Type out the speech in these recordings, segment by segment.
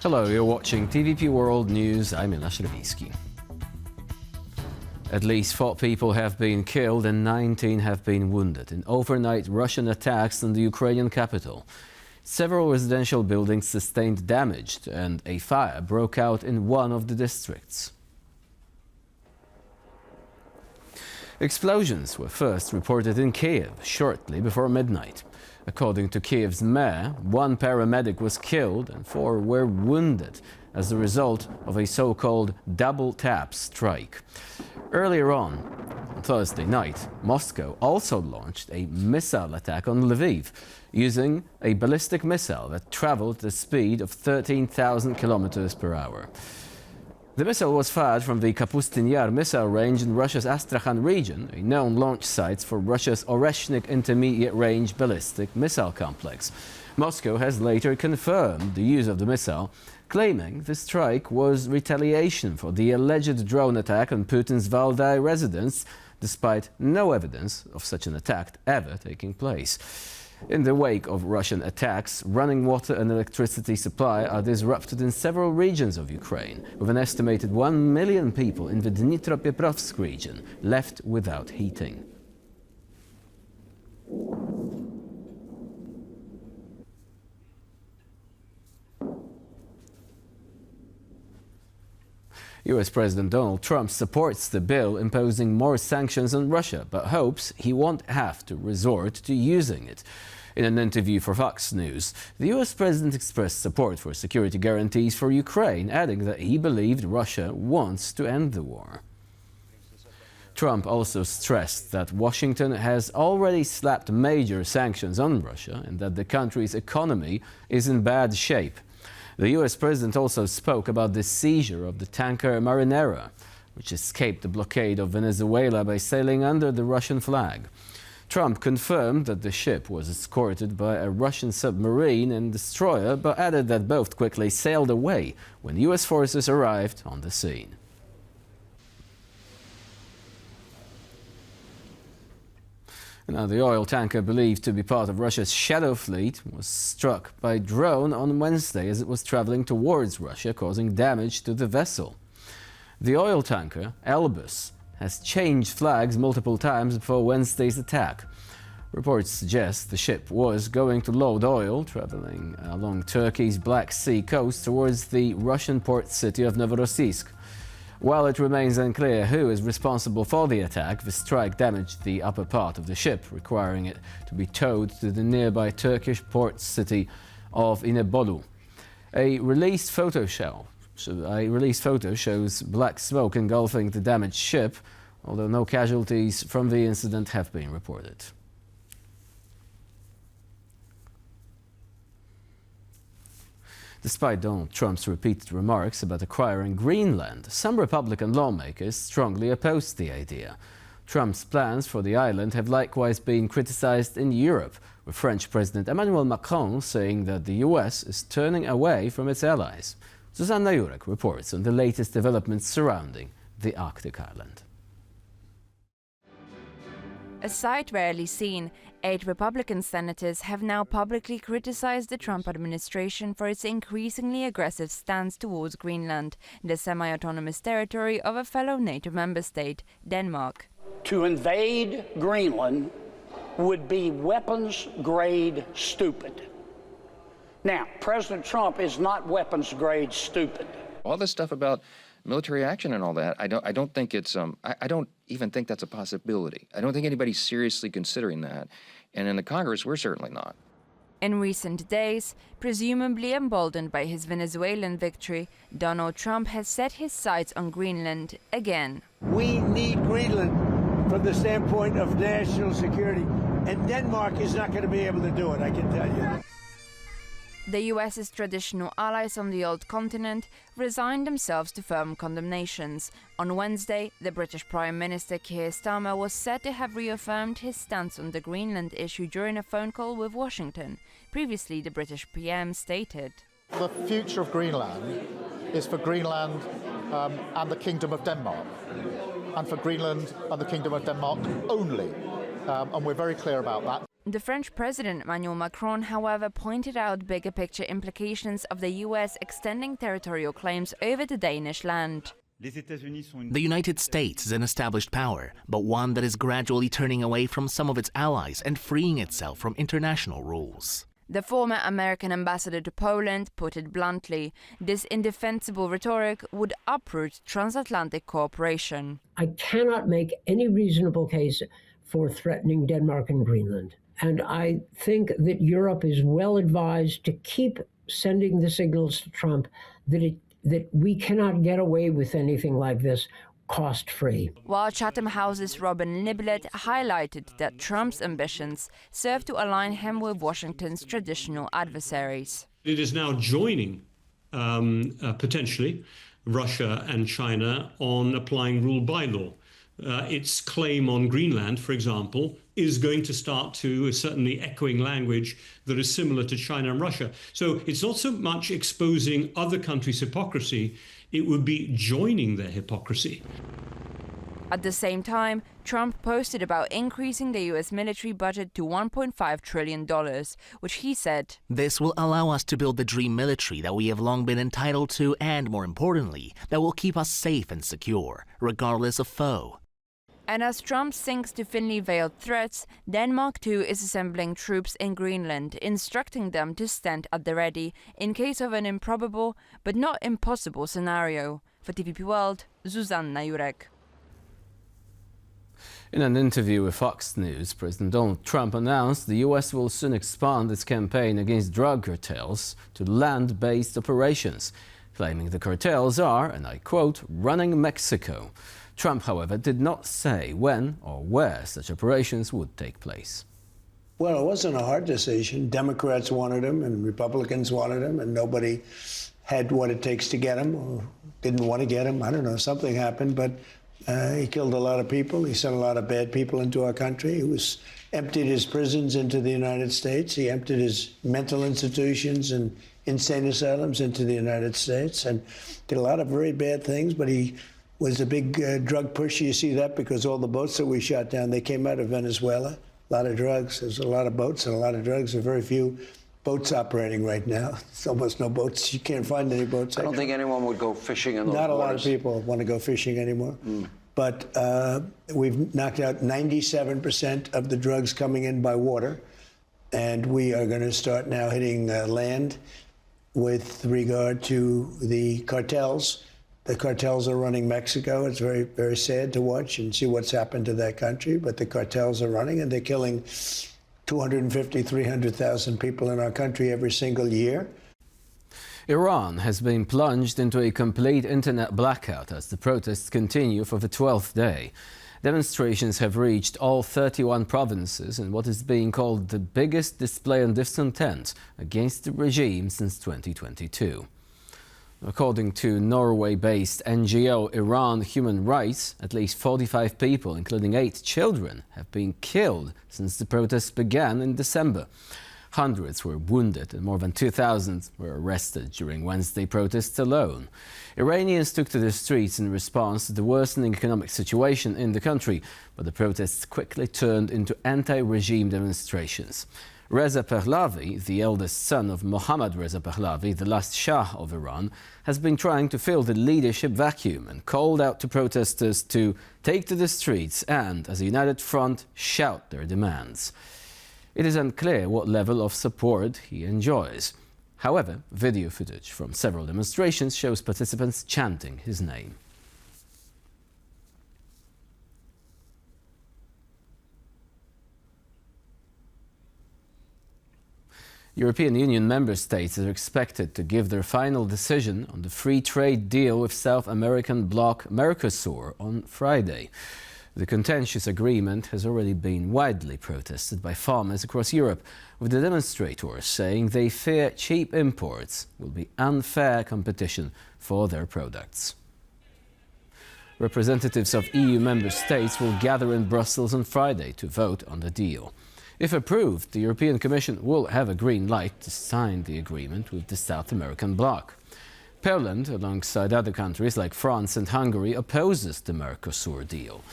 Hello, you're watching TVP World News. I'm Milosz Lewicki. At least 4 people have been killed and 19 have been wounded in overnight Russian attacks on the Ukrainian capital. Several residential buildings sustained damage and a fire broke out in one of the districts. Explosions were first reported in Kiev shortly before midnight. According to Kiev's mayor, 1 paramedic was killed and 4 were wounded as a result of a so-called double-tap strike. Earlier on Thursday night, Moscow also launched a missile attack on Lviv using a ballistic missile that traveled at the speed of 13,000 kilometers per hour. The missile was fired from the Kapustin Yar missile range in Russia's Astrakhan region, a known launch site for Russia's Oreshnik intermediate-range ballistic missile complex. Moscow has later confirmed the use of the missile, claiming the strike was retaliation for the alleged drone attack on Putin's Valdai residence, despite no evidence of such an attack ever taking place. In the wake of Russian attacks, running water and electricity supply are disrupted in several regions of Ukraine, with an estimated 1 million people in the Dnipropetrovsk region left without heating. US President Donald Trump supports the bill imposing more sanctions on Russia, but hopes he won't have to resort to using it. In an interview for Fox News, the US President expressed support for security guarantees for Ukraine, adding that he believed Russia wants to end the war. Trump also stressed that Washington has already slapped major sanctions on Russia and that the country's economy is in bad shape. The US President also spoke about the seizure of the tanker Marinera, which escaped the blockade of Venezuela by sailing under the Russian flag. Trump confirmed that the ship was escorted by a Russian submarine and destroyer, but added that both quickly sailed away when US forces arrived on the scene. Now, the oil tanker believed to be part of Russia's shadow fleet was struck by drone on Wednesday as it was traveling towards Russia, causing damage to the vessel. The oil tanker, Elbus, has changed flags multiple times before Wednesday's attack. Reports suggest the ship was going to load oil, traveling along Turkey's Black Sea coast towards the Russian port city of Novorossiysk. While it remains unclear who is responsible for the attack, the strike damaged the upper part of the ship, requiring it to be towed to the nearby Turkish port city of Inebolu. A released photo shows black smoke engulfing the damaged ship, although no casualties from the incident have been reported. Despite Donald Trump's repeated remarks about acquiring Greenland, some Republican lawmakers strongly opposed the idea. Trump's plans for the island have likewise been criticized in Europe, with French President Emmanuel Macron saying that the US is turning away from its allies. Susanna Jurek reports on the latest developments surrounding the Arctic island. A sight rarely seen, 8 Republican senators have now publicly criticized the Trump administration for its increasingly aggressive stance towards Greenland, the semi-autonomous territory of a fellow NATO member state, Denmark. To invade Greenland would be weapons-grade stupid. Now, President Trump is not weapons-grade stupid. All this stuff about military action and all that, I don't think it's I don't even think that's a possibility. I don't think anybody's seriously considering that, and in the Congress we're certainly not. In recent days, presumably emboldened by his Venezuelan victory, Donald Trump has set his sights on Greenland again. We need Greenland from the standpoint of national security, and Denmark is not going to be able to do it, I can tell you. The US's traditional allies on the old continent resigned themselves to firm condemnations. On Wednesday, the British Prime Minister Keir Starmer was said to have reaffirmed his stance on the Greenland issue during a phone call with Washington. Previously, the British PM stated, "The future of Greenland is for Greenland and the Kingdom of Denmark, and for Greenland and the Kingdom of Denmark only, and we're very clear about that." The French President Emmanuel Macron, however, pointed out bigger picture implications of the US extending territorial claims over the Danish land. The United States is an established power, but one that is gradually turning away from some of its allies and freeing itself from international rules. The former American ambassador to Poland put it bluntly, this indefensible rhetoric would uproot transatlantic cooperation. I cannot make any reasonable case for threatening Denmark and Greenland. And I think that Europe is well advised to keep sending the signals to Trump that we cannot get away with anything like this cost-free. While Chatham House's Robin Niblett highlighted that Trump's ambitions serve to align him with Washington's traditional adversaries. It is now joining, potentially, Russia and China on applying rule by law. Its claim on Greenland, for example, is going to start to certainly echoing language that is similar to China and Russia. So it's not so much exposing other countries' hypocrisy, it would be joining their hypocrisy. At the same time, Trump posted about increasing the US military budget to $1.5 trillion, which he said, "This will allow us to build the dream military that we have long been entitled to and, more importantly, that will keep us safe and secure, regardless of foe." And as Trump sinks to thinly veiled threats, Denmark too is assembling troops in Greenland, instructing them to stand at the ready in case of an improbable but not impossible scenario. For TVP World, Zuzanna Jurek. In an interview with Fox News, President Donald Trump announced the US will soon expand its campaign against drug cartels to land-based operations, claiming the cartels are, and I quote, running Mexico. Trump, however, did not say when or where such operations would take place. Well, it wasn't a hard decision. Democrats wanted him and Republicans wanted him, and nobody had what it takes to get him or didn't want to get him. I don't know, something happened, but he killed a lot of people. He sent a lot of bad people into our country. He emptied his prisons into the United States. He emptied his mental institutions and insane asylums into the United States and did a lot of very bad things, but he was a big drug pusher. You see that because all the boats that we shot down, they came out of Venezuela. A lot of drugs. There's a lot of boats and a lot of drugs. There are very few boats operating right now. There's almost no boats. You can't find any boats. I don't think anyone would go fishing in those Not a lot of waters. people want to go fishing anymore. But we've knocked out 97% of the drugs coming in by water. And we are going to start now hitting land with regard to the cartels. The cartels are running Mexico. It's very, very sad to watch and see what's happened to that country. But the cartels are running, and they're killing 250, 300,000 people in our country every single year. Iran has been plunged into a complete internet blackout as the protests continue for the 12th day. Demonstrations have reached all 31 provinces in what is being called the biggest display of discontent against the regime since 2022. According to Norway-based NGO Iran Human Rights, at least 45 people, including 8 children, have been killed since the protests began in December. Hundreds were wounded and more than 2,000 were arrested during Wednesday protests alone. Iranians took to the streets in response to the worsening economic situation in the country, but the protests quickly turned into anti-regime demonstrations. Reza Pahlavi, the eldest son of Mohammad Reza Pahlavi, the last Shah of Iran, has been trying to fill the leadership vacuum and called out to protesters to take to the streets and, as a united front, shout their demands. It is unclear what level of support he enjoys. However, video footage from several demonstrations shows participants chanting his name. European Union member states are expected to give their final decision on the free trade deal with South American bloc Mercosur on Friday. The contentious agreement has already been widely protested by farmers across Europe, with the demonstrators saying they fear cheap imports will be unfair competition for their products. Representatives of EU member states will gather in Brussels on Friday to vote on the deal. If approved, the European Commission will have a green light to sign the agreement with the South American bloc. Poland, alongside other countries like France and Hungary, opposes the Mercosur deal.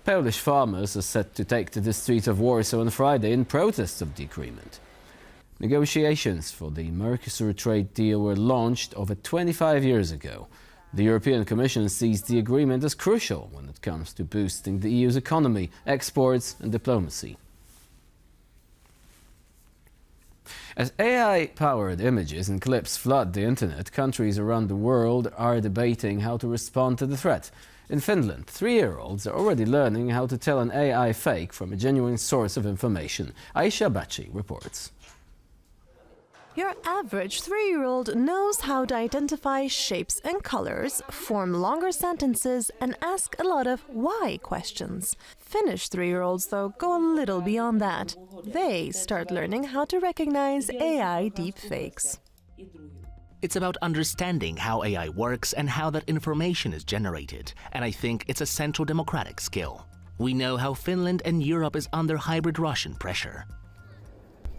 Polish farmers are set to take to the streets of Warsaw on Friday in protest of the agreement. Negotiations for the Mercosur trade deal were launched over 25 years ago. The European Commission sees the agreement as crucial when it comes to boosting the EU's economy, exports and diplomacy. As AI-powered images and clips flood the internet, countries around the world are debating how to respond to the threat. In Finland, 3-year-olds are already learning how to tell an AI fake from a genuine source of information. Aisha Bachi reports. Your average 3-year-old knows how to identify shapes and colors, form longer sentences, and ask a lot of why questions. Finnish 3-year-olds, though, go a little beyond that. They start learning how to recognize AI deepfakes. It's about understanding how AI works and how that information is generated, and I think it's a central democratic skill. We know how Finland and Europe is under hybrid Russian pressure.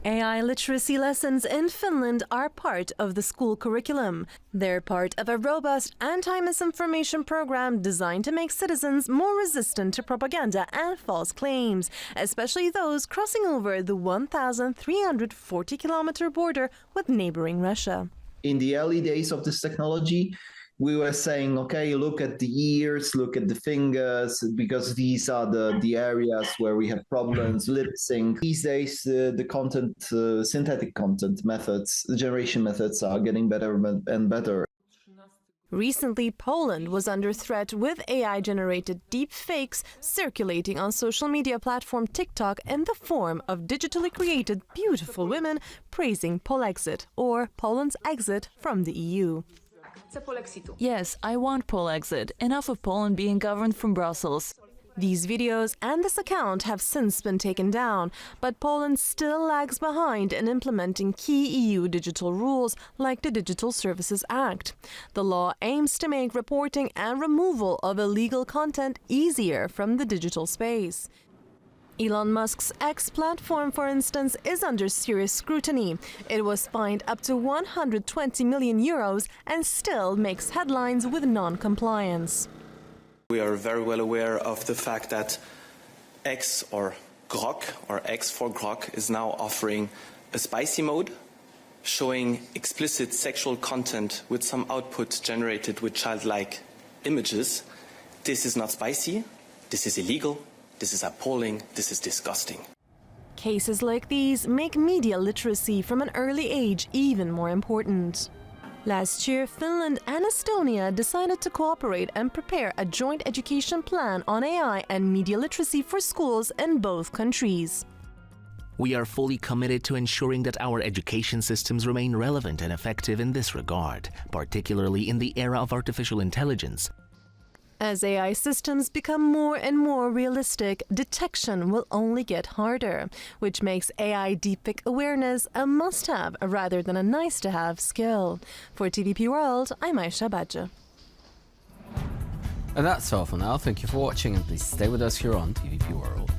AI literacy lessons in Finland are part of the school curriculum. They're part of a robust anti-misinformation program designed to make citizens more resistant to propaganda and false claims, especially those crossing over the 1,340-kilometer border with neighboring Russia. In the early days of this technology, we were saying, okay, look at the ears, look at the fingers, because these are the areas where we have problems, lip sync. These days, the content, synthetic content methods, generation methods are getting better and better. Recently, Poland was under threat with AI-generated deep fakes circulating on social media platform TikTok in the form of digitally created beautiful women praising Polexit, or Poland's exit from the EU. Yes, I want Polexit. Enough of Poland being governed from Brussels. These videos and this account have since been taken down, but Poland still lags behind in implementing key EU digital rules like the Digital Services Act. The law aims to make reporting and removal of illegal content easier from the digital space. Elon Musk's X platform, for instance, is under serious scrutiny. It was fined up to 120 million euros and still makes headlines with non-compliance. We are very well aware of the fact that X, or Grok, or X for Grok, is now offering a spicy mode, showing explicit sexual content with some output generated with childlike images. This is not spicy, this is illegal. This is appalling, this is disgusting. Cases like these make media literacy from an early age even more important. Last year, Finland and Estonia decided to cooperate and prepare a joint education plan on AI and media literacy for schools in both countries. We are fully committed to ensuring that our education systems remain relevant and effective in this regard, particularly in the era of artificial intelligence. As AI systems become more and more realistic, detection will only get harder, which makes AI deepfake awareness a must-have rather than a nice-to-have skill. For TVP World, I'm Aisha Bachi. And that's all for now. Thank you for watching, and please stay with us here on TVP World.